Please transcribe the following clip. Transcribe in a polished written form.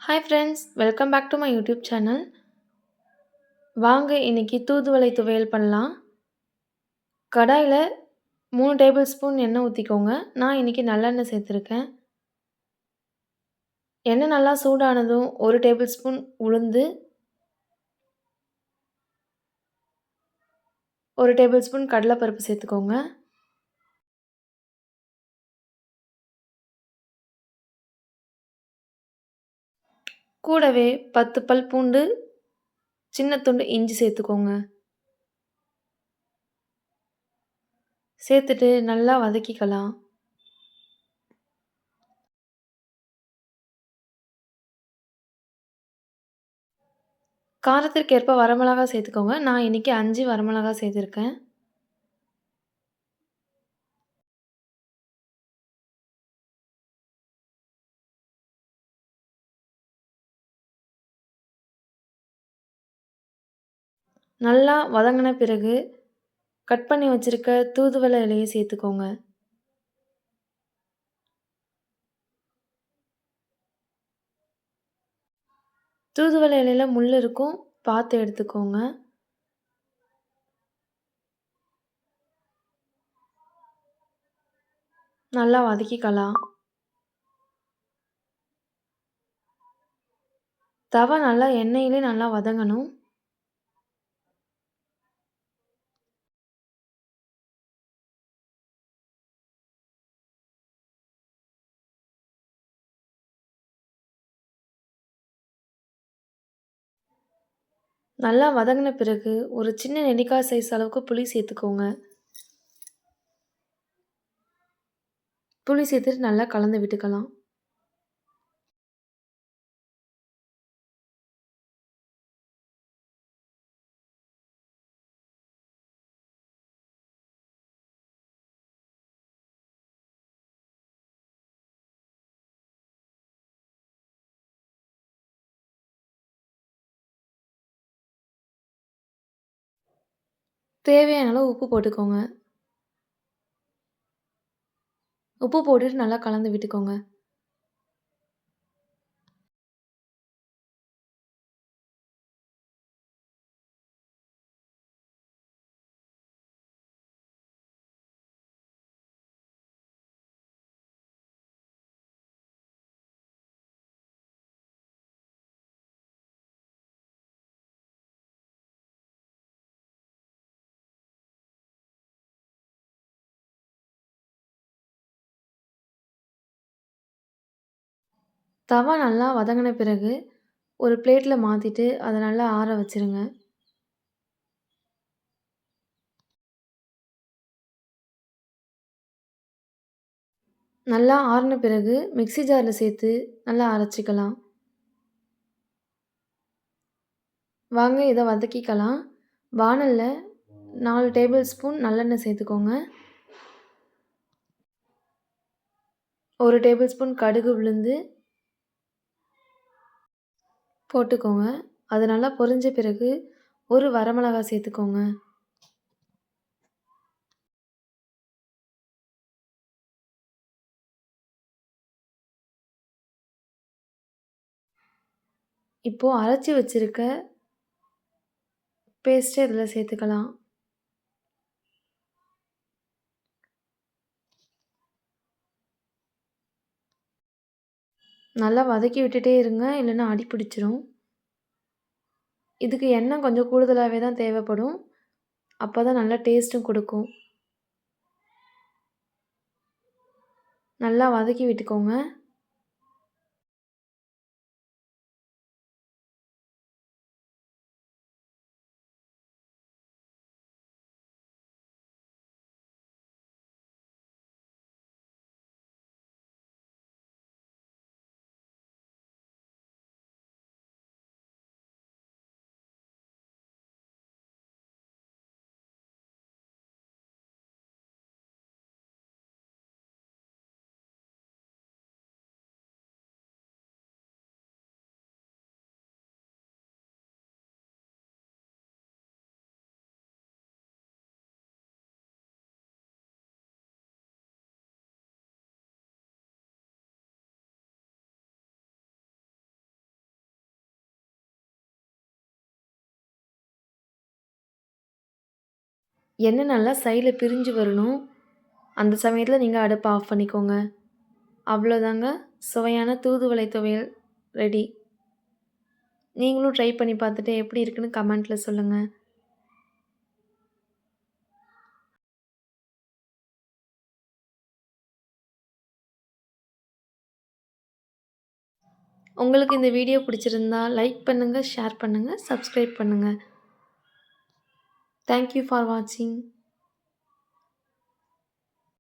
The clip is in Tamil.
Hi friends, welcome back to my YouTube channel. வாங்க இன்னைக்கு தூதுவளை துவையல் பண்ணலாம். கடாயில 3 டேபிள் ஸ்பூன் எண்ணெய் ஊற்றிக்கோங்க. நான் இன்னைக்கு நல்லெண்ணெய் சேர்த்துருக்கேன். எண்ணெய் நல்லா சூடானதும் 1 டேபிள் ஸ்பூன் உளுந்து, 1 டேபிள் ஸ்பூன் கடலைப்பருப்பு சேர்த்துக்கோங்க. கூடவே 10 பல் பூண்டு, சின்ன துண்டு இஞ்சி சேர்த்துக்கோங்க. சேர்த்துட்டு நல்லா வதக்கிக்கலாம். காரத்திற்கு ஏற்ப வரமிளகாய் சேர்த்துக்கோங்க. நான் இன்னைக்கு 5 வரமிளகாய் சேர்த்துருக்கேன். நல்லா வதங்கின பிறகு கட் பண்ணி வச்சிருக்க தூதுவளை இலையை சேர்த்துக்கோங்க. தூதுவளை இலையில முள் இருக்கும், பார்த்து எடுத்துக்கோங்க. நல்லா வதக்கிக்கலாம். தவா நல்லா எண்ணெயிலே நல்லா வதங்கணும். நல்லா வதங்கின பிறகு ஒரு சின்ன நெல்லிக்காய் சைஸ் அளவுக்கு புளி சேர்த்துக்கோங்க. புளி சேர்த்துட்டு நல்லா கலந்து விட்டுக்கலாம். தேவையான அளவு உப்பு போட்டுக்கோங்க. உப்பு போட்டுட்டு நல்லா கலந்து விட்டுக்கோங்க. தவா நல்லா வதங்கின பிறகு ஒரு பிளேட்டில் மாற்றிட்டு அதை நல்லா ஆற வச்சிருங்க. நல்லா ஆறின பிறகு மிக்ஸி ஜாரில் சேர்த்து நல்லா அரைச்சிக்கலாம். வாங்க இதை வதக்கிக்கலாம். வாணல்ல 4 டேபிள் ஸ்பூன் நல்லெண்ணெய் சேர்த்துக்கோங்க. 1 டேபிள் ஸ்பூன் கடுகு உளுந்து போட்டுக்கோங்க. அது நல்லா பொரிஞ்ச பிறகு ஒரு வரமிளகாய் சேர்த்துக்கோங்க. இப்போது அரைச்சி வச்சிருக்க பேஸ்ட்டை இதில் சேர்த்துக்கலாம். நல்லா வதக்கி விட்டுட்டே இருங்க, இல்லைன்னா அடி பிடிச்சிரும். இதுக்கு எண்ணெய் கொஞ்சம் கூடுதலாகவே தான் தேவைப்படும். அப்போ தான் நல்லா டேஸ்ட்டும் கொடுக்கும். நல்லா வதக்கி விட்டுக்கோங்க. எண்ணெய் நல்லா சைடில் பிரிஞ்சு வரணும். அந்த சமயத்தில் நீங்கள் அடுப்பை ஆஃப் பண்ணிக்கோங்க. அவ்வளோதாங்க, சுவையான தூதுவளை துவையல் ரெடி. நீங்களும் ட்ரை பண்ணி பார்த்துட்டு எப்படி இருக்குன்னு கமெண்ட்டில் சொல்லுங்கள். உங்களுக்கு இந்த வீடியோ பிடிச்சிருந்தா லைக் பண்ணுங்கள், ஷேர் பண்ணுங்கள், சப்ஸ்கிரைப் பண்ணுங்கள். தேங்க் யூ ஃபார் வாட்சிங்.